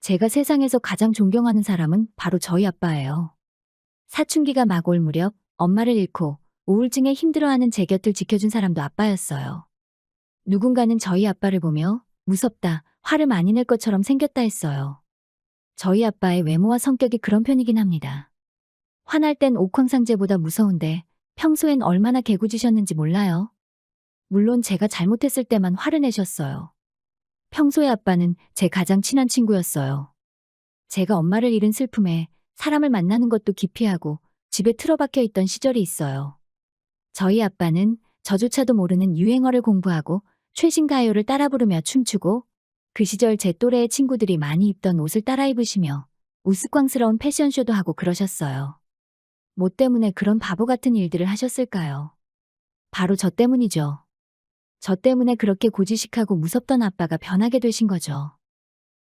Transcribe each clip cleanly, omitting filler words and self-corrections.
제가 세상에서 가장 존경하는 사람은 바로 저희 아빠예요. 사춘기가 막 올 무렵 엄마를 잃고 우울증에 힘들어하는 제 곁을 지켜준 사람도 아빠였어요. 누군가는 저희 아빠를 보며 무섭다, 화를 많이 낼 것처럼 생겼다 했어요. 저희 아빠의 외모와 성격이 그런 편이긴 합니다. 화날 땐 옥황상제보다 무서운데 평소엔 얼마나 개구지셨는지 몰라요. 물론 제가 잘못했을 때만 화를 내셨어요. 평소에 아빠는 제 가장 친한 친구였어요. 제가 엄마를 잃은 슬픔에 사람을 만나는 것도 기피하고 집에 틀어박혀 있던 시절이 있어요. 저희 아빠는 저조차도 모르는 유행어를 공부하고 최신 가요를 따라 부르며 춤추고 그 시절 제 또래의 친구들이 많이 입던 옷을 따라 입으시며 우스꽝스러운 패션쇼도 하고 그러셨어요. 뭐 때문에 그런 바보 같은 일들을 하셨을까요? 바로 저 때문이죠. 저 때문에 그렇게 고지식하고 무섭던 아빠가 변하게 되신 거죠.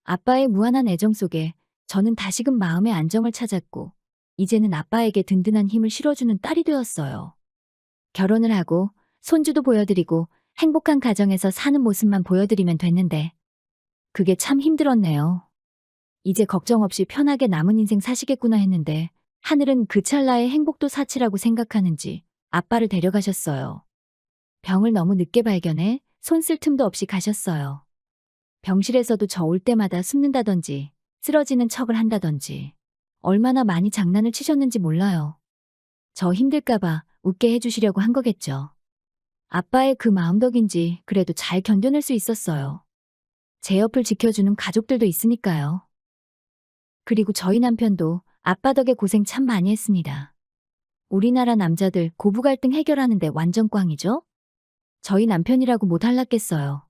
아빠의 무한한 애정 속에 저는 다시금 마음의 안정을 찾았고, 이제는 아빠에게 든든한 힘을 실어주는 딸이 되었어요. 결혼을 하고, 손주도 보여드리고, 행복한 가정에서 사는 모습만 보여드리면 됐는데, 그게 참 힘들었네요. 이제 걱정 없이 편하게 남은 인생 사시겠구나 했는데, 하늘은 그 찰나의 행복도 사치라고 생각하는지 아빠를 데려가셨어요. 병을 너무 늦게 발견해 손 쓸 틈도 없이 가셨어요. 병실에서도 저 올 때마다 숨는다던지 쓰러지는 척을 한다던지 얼마나 많이 장난을 치셨는지 몰라요. 저 힘들까봐 웃게 해주시려고 한 거겠죠. 아빠의 그 마음 덕인지 그래도 잘 견뎌낼 수 있었어요. 제 옆을 지켜주는 가족들도 있으니까요. 그리고 저희 남편도 아빠 덕에 고생 참 많이 했습니다. 우리나라 남자들 고부 갈등 해결하는데 완전 꽝이죠? 저희 남편이라고 못 할랐겠어요.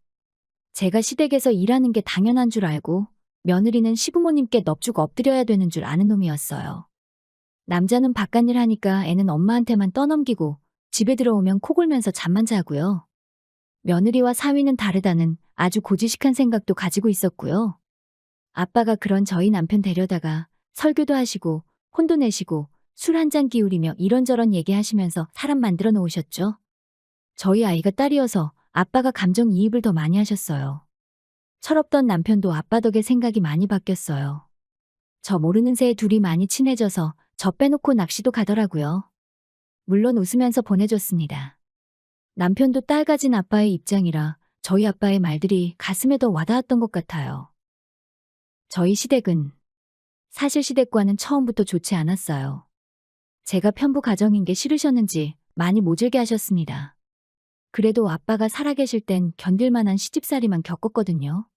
제가 시댁에서 일하는 게 당연한 줄 알고 며느리는 시부모님께 넙죽 엎드려야 되는 줄 아는 놈이었어요. 남자는 바깥일 하니까 애는 엄마한테만 떠넘기고 집에 들어오면 코 골면서 잠만 자고요. 며느리와 사위는 다르다는 아주 고지식한 생각도 가지고 있었고요. 아빠가 그런 저희 남편 데려다가 설교도 하시고 혼도 내시고 술 한 잔 기울이며 이런저런 얘기하시면서 사람 만들어 놓으셨죠. 저희 아이가 딸이어서 아빠가 감정이입을 더 많이 하셨어요. 철없던 남편도 아빠 덕에 생각이 많이 바뀌었어요. 저 모르는 새에 둘이 많이 친해져서 저 빼놓고 낚시도 가더라고요. 물론 웃으면서 보내줬습니다. 남편도 딸 가진 아빠의 입장이라 저희 아빠의 말들이 가슴에 더 와닿았던 것 같아요. 저희 시댁은 사실 시댁과는 처음부터 좋지 않았어요. 제가 편부 가정인 게 싫으셨는지 많이 모질게 하셨습니다. 그래도 아빠가 살아계실 땐 견딜만한 시집살이만 겪었거든요.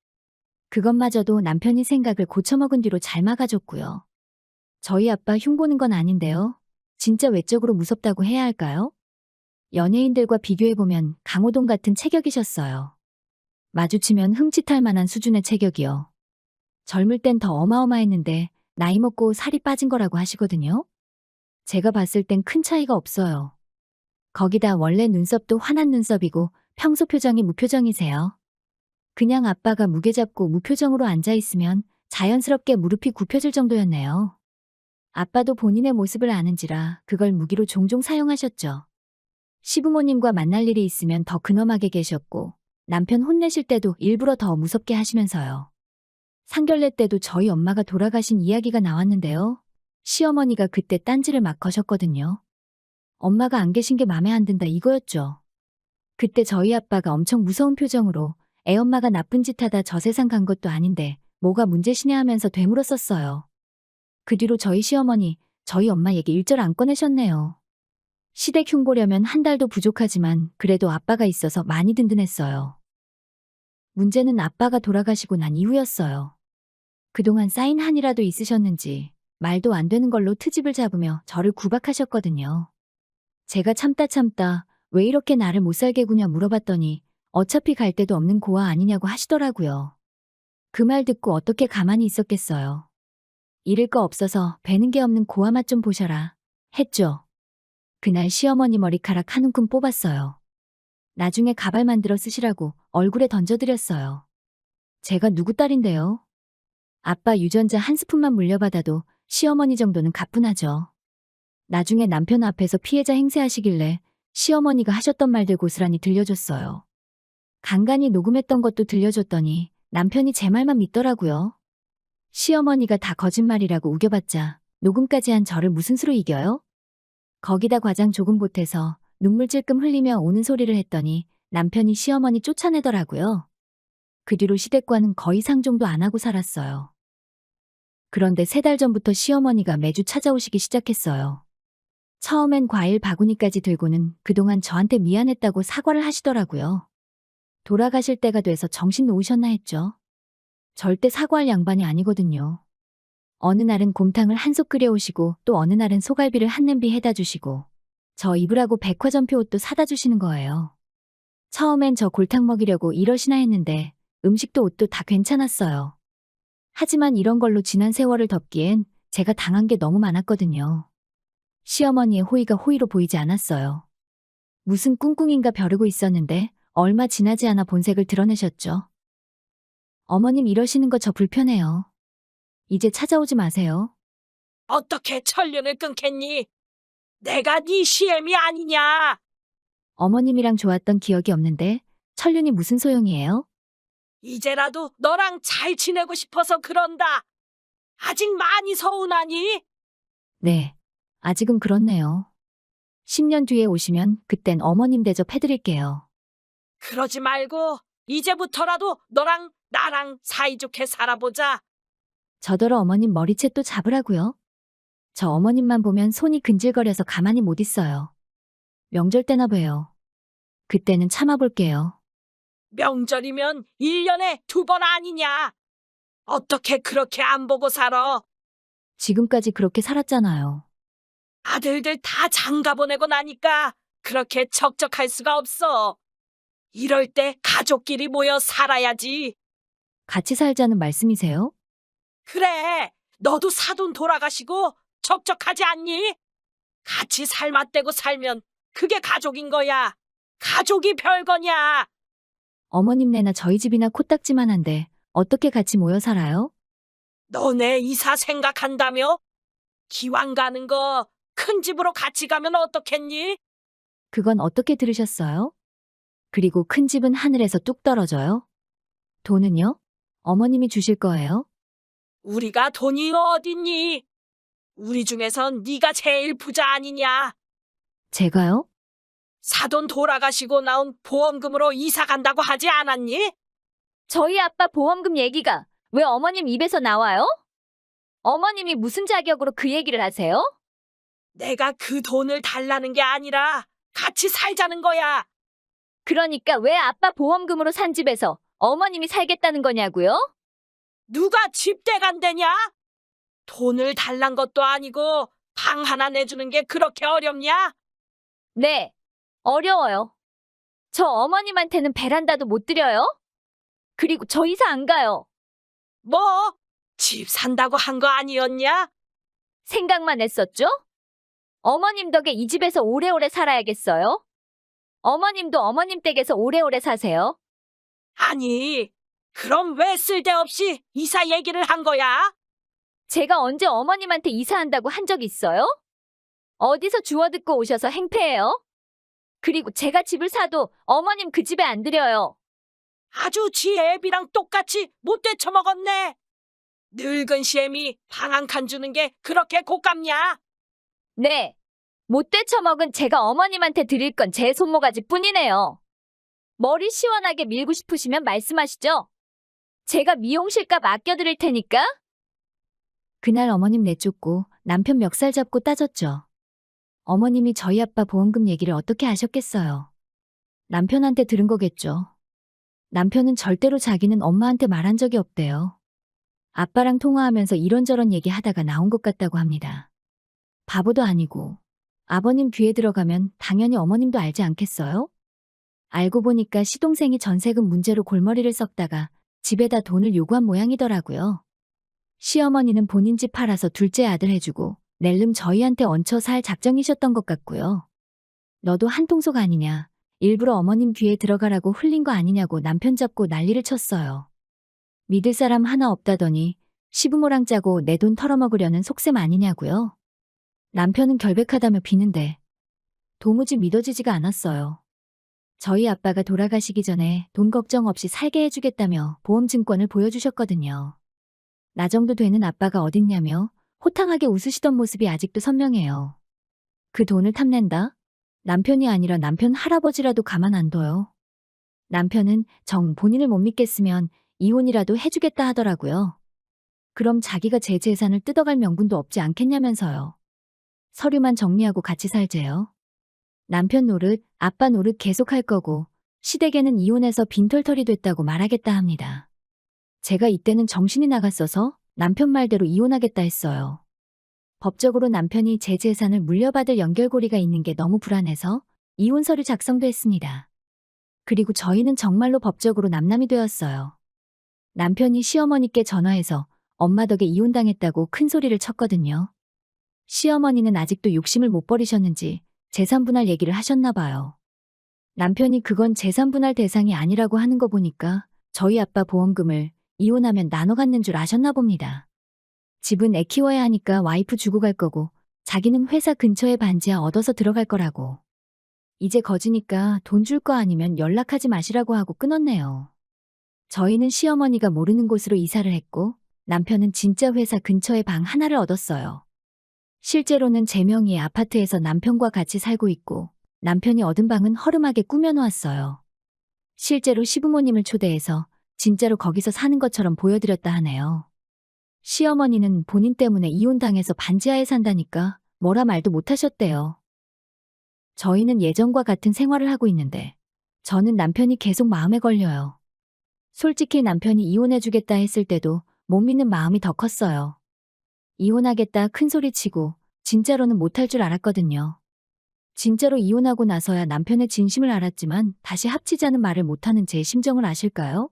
그것마저도 남편이 생각을 고쳐먹은 뒤로 잘 막아줬고요. 저희 아빠 흉보는 건 아닌데요. 진짜 외적으로 무섭다고 해야 할까요? 연예인들과 비교해보면 강호동 같은 체격이셨어요. 마주치면 흠칫할 만한 수준의 체격이요. 젊을 땐 더 어마어마했는데 나이 먹고 살이 빠진 거라고 하시거든요. 제가 봤을 땐 큰 차이가 없어요. 거기다 원래 눈썹도 환한 눈썹이고 평소 표정이 무표정이세요. 그냥 아빠가 무게 잡고 무표정으로 앉아있으면 자연스럽게 무릎이 굽혀질 정도였네요. 아빠도 본인의 모습을 아는지라 그걸 무기로 종종 사용하셨죠. 시부모님과 만날 일이 있으면 더 근엄하게 계셨고 남편 혼내실 때도 일부러 더 무섭게 하시면서요. 상견례 때도 저희 엄마가 돌아가신 이야기가 나왔는데요. 시어머니가 그때 딴지를 막 거셨거든요. 엄마가 안 계신 게 맘에 안 든다 이거였죠. 그때 저희 아빠가 엄청 무서운 표정으로 애엄마가 나쁜 짓 하다 저 세상 간 것도 아닌데 뭐가 문제시냐 하면서 되물었었어요. 그 뒤로 저희 시어머니, 저희 엄마 얘기 일절 안 꺼내셨네요. 시댁 흉보려면 한 달도 부족하지만 그래도 아빠가 있어서 많이 든든했어요. 문제는 아빠가 돌아가시고 난 이후였어요. 그동안 쌓인 한이라도 있으셨는지 말도 안 되는 걸로 트집을 잡으며 저를 구박하셨거든요. 제가 참다 왜 이렇게 나를 못 살게 구냐 물어봤더니 어차피 갈 데도 없는 고아 아니냐고 하시더라고요. 그 말 듣고 어떻게 가만히 있었겠어요. 잃을 거 없어서 배는 게 없는 고아 맛 좀 보셔라 했죠. 그날 시어머니 머리카락 한 움큼 뽑았어요. 나중에 가발 만들어 쓰시라고 얼굴에 던져드렸어요. 제가 누구 딸인데요? 아빠 유전자 한 스푼만 물려받아도 시어머니 정도는 가뿐하죠. 나중에 남편 앞에서 피해자 행세하시길래 시어머니가 하셨던 말들 고스란히 들려줬어요. 간간히 녹음했던 것도 들려줬더니 남편이 제 말만 믿더라고요. 시어머니가 다 거짓말이라고 우겨봤자 녹음까지 한 저를 무슨 수로 이겨요? 거기다 과장 조금 보태서 눈물 찔끔 흘리며 우는 소리를 했더니 남편이 시어머니 쫓아내더라고요. 그 뒤로 시댁과는 거의 상종도 안 하고 살았어요. 그런데 3달 전부터 시어머니가 매주 찾아오시기 시작했어요. 처음엔 과일 바구니까지 들고는 그동안 저한테 미안했다고 사과를 하시더라고요. 돌아가실 때가 돼서 정신 놓으셨나 했죠. 절대 사과할 양반이 아니거든요. 어느 날은 곰탕을 한솥 끓여오시고 또 어느 날은 소갈비를 한 냄비 해다 주시고 저 입으라고 백화점표 옷도 사다 주시는 거예요. 처음엔 저 골탕 먹이려고 이러시나 했는데 음식도 옷도 다 괜찮았어요. 하지만 이런 걸로 지난 세월을 덮기엔 제가 당한 게 너무 많았거든요. 시어머니의 호의가 호의로 보이지 않았어요. 무슨 꿍꿍인가 벼르고 있었는데 얼마 지나지 않아 본색을 드러내셨죠. 어머님 이러시는 거 저 불편해요. 이제 찾아오지 마세요. 어떻게 천륜을 끊겠니? 내가 네 시엠이 아니냐? 어머님이랑 좋았던 기억이 없는데 천륜이 무슨 소용이에요? 이제라도 너랑 잘 지내고 싶어서 그런다. 아직 많이 서운하니? 네, 아직은 그렇네요. 10년 뒤에 오시면 그땐 어머님 대접해드릴게요. 그러지 말고 이제부터라도 너랑 나랑 사이좋게 살아보자. 저더러 어머님 머리채 또 잡으라고요? 저 어머님만 보면 손이 근질거려서 가만히 못 있어요. 명절 때나 봬요. 그때는 참아볼게요. 명절이면 1년에 2번 아니냐? 어떻게 그렇게 안 보고 살아? 지금까지 그렇게 살았잖아요. 아들들 다 장가 보내고 나니까 그렇게 적적할 수가 없어. 이럴 때 가족끼리 모여 살아야지. 같이 살자는 말씀이세요? 그래, 너도 사돈 돌아가시고 적적하지 않니? 같이 살맛대고 살면 그게 가족인 거야. 가족이 별거냐? 어머님네나 저희 집이나 코딱지만한데 어떻게 같이 모여 살아요? 너네 이사 생각한다며? 기왕 가는 거 큰 집으로 같이 가면 어떻겠니? 그건 어떻게 들으셨어요? 그리고 큰 집은 하늘에서 뚝 떨어져요? 돈은요? 어머님이 주실 거예요? 우리가 돈이 어딨니? 우리 중에선 네가 제일 부자 아니냐? 제가요? 사돈 돌아가시고 나온 보험금으로 이사 간다고 하지 않았니? 저희 아빠 보험금 얘기가 왜 어머님 입에서 나와요? 어머님이 무슨 자격으로 그 얘기를 하세요? 내가 그 돈을 달라는 게 아니라 같이 살자는 거야. 그러니까 왜 아빠 보험금으로 산 집에서 어머님이 살겠다는 거냐고요? 누가 집대 간대냐? 돈을 달란 것도 아니고 방 하나 내주는 게 그렇게 어렵냐? 네, 어려워요. 저 어머님한테는 베란다도 못 드려요? 그리고 저 이사 안 가요. 뭐? 집 산다고 한 거 아니었냐? 생각만 했었죠? 어머님 덕에 이 집에서 오래오래 살아야겠어요? 어머님도 어머님 댁에서 오래오래 사세요. 아니, 그럼 왜 쓸데없이 이사 얘기를 한 거야? 제가 언제 어머님한테 이사한다고 한 적 있어요? 어디서 주워듣고 오셔서 행패해요? 그리고 제가 집을 사도 어머님 그 집에 안 들여요. 아주 지 애비랑 똑같이 못 되쳐먹었네. 늙은 시엠이 방 한 칸 주는 게 그렇게 고깝냐? 네, 못 되쳐먹은 제가 어머님한테 드릴 건 제 손모가지 뿐이네요. 머리 시원하게 밀고 싶으시면 말씀하시죠. 제가 미용실값 아껴드릴 테니까. 그날 어머님 내쫓고 남편 멱살 잡고 따졌죠. 어머님이 저희 아빠 보험금 얘기를 어떻게 아셨겠어요. 남편한테 들은 거겠죠. 남편은 절대로 자기는 엄마한테 말한 적이 없대요. 아빠랑 통화하면서 이런저런 얘기하다가 나온 것 같다고 합니다. 바보도 아니고 아버님 귀에 들어가면 당연히 어머님도 알지 않겠어요? 알고 보니까 시동생이 전세금 문제로 골머리를 썩다가 집에다 돈을 요구한 모양이더라고요. 시어머니는 본인 집 팔아서 둘째 아들 해주고 낼름 저희한테 얹혀 살 작정이셨던 것 같고요. 너도 한통속 아니냐, 일부러 어머님 귀에 들어가라고 흘린 거 아니냐고 남편 잡고 난리를 쳤어요. 믿을 사람 하나 없다더니 시부모랑 짜고 내 돈 털어먹으려는 속셈 아니냐고요. 남편은 결백하다며 비는데 도무지 믿어지지가 않았어요. 저희 아빠가 돌아가시기 전에 돈 걱정 없이 살게 해주겠다며 보험증권을 보여주셨거든요. 나 정도 되는 아빠가 어딨냐며 호탕하게 웃으시던 모습이 아직도 선명해요. 그 돈을 탐낸다? 남편이 아니라 남편 할아버지라도 가만 안 둬요. 남편은 정 본인을 못 믿겠으면 이혼이라도 해주겠다 하더라고요. 그럼 자기가 제 재산을 뜯어갈 명분도 없지 않겠냐면서요. 서류만 정리하고 같이 살재요. 남편 노릇, 아빠 노릇 계속할 거고 시댁에는 이혼해서 빈털털이 됐다고 말하겠다 합니다. 제가 이때는 정신이 나갔어서 남편 말대로 이혼하겠다 했어요. 법적으로 남편이 제 재산을 물려받을 연결고리가 있는 게 너무 불안해서 이혼 서류 작성도 했습니다. 그리고 저희는 정말로 법적으로 남남이 되었어요. 남편이 시어머니께 전화해서 엄마 덕에 이혼당했다고 큰 소리를 쳤거든요. 시어머니는 아직도 욕심을 못 버리셨는지 재산 분할 얘기를 하셨나 봐요. 남편이 그건 재산 분할 대상이 아니라고 하는 거 보니까 저희 아빠 보험금을 이혼하면 나눠 갖는 줄 아셨나 봅니다. 집은 애 키워야 하니까 와이프 주고 갈 거고 자기는 회사 근처에 반지하 얻어서 들어갈 거라고. 이제 거지니까 돈 줄 거 아니면 연락하지 마시라고 하고 끊었네요. 저희는 시어머니가 모르는 곳으로 이사를 했고 남편은 진짜 회사 근처에 방 하나를 얻었어요. 실제로는 제 명의의 아파트에서 남편과 같이 살고 있고 남편이 얻은 방은 허름하게 꾸며놓았어요. 실제로 시부모님을 초대해서 진짜로 거기서 사는 것처럼 보여드렸다 하네요. 시어머니는 본인 때문에 이혼당해서 반지하에 산다니까 뭐라 말도 못하셨대요. 저희는 예전과 같은 생활을 하고 있는데 저는 남편이 계속 마음에 걸려요. 솔직히 남편이 이혼해주겠다 했을 때도 못 믿는 마음이 더 컸어요. 이혼하겠다 큰 소리치고 진짜로는 못할 줄 알았거든요. 진짜로 이혼하고 나서야 남편의 진심을 알았지만 다시 합치자는 말을 못하는 제 심정을 아실까요?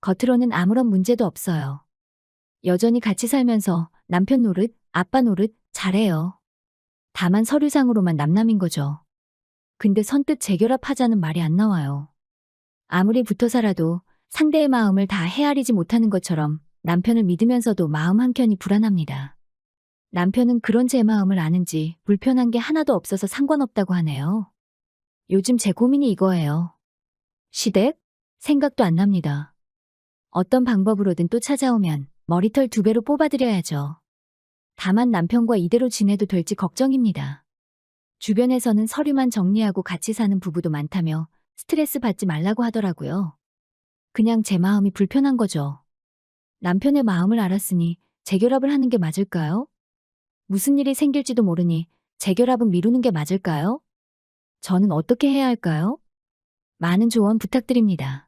겉으로는 아무런 문제도 없어요. 여전히 같이 살면서 남편 노릇, 아빠 노릇 잘해요. 다만 서류상으로만 남남인 거죠. 근데 선뜻 재결합하자는 말이 안 나와요. 아무리 붙어 살아도 상대의 마음을 다 헤아리지 못하는 것처럼 남편을 믿으면서도 마음 한켠이 불안합니다. 남편은 그런 제 마음을 아는지 불편한 게 하나도 없어서 상관없다고 하네요. 요즘 제 고민이 이거예요. 시댁? 생각도 안 납니다. 어떤 방법으로든 또 찾아오면 머리털 2배로 뽑아드려야죠. 다만 남편과 이대로 지내도 될지 걱정입니다. 주변에서는 서류만 정리하고 같이 사는 부부도 많다며 스트레스 받지 말라고 하더라고요. 그냥 제 마음이 불편한 거죠. 남편의 마음을 알았으니 재결합을 하는 게 맞을까요? 무슨 일이 생길지도 모르니 재결합은 미루는 게 맞을까요? 저는 어떻게 해야 할까요? 많은 조언 부탁드립니다.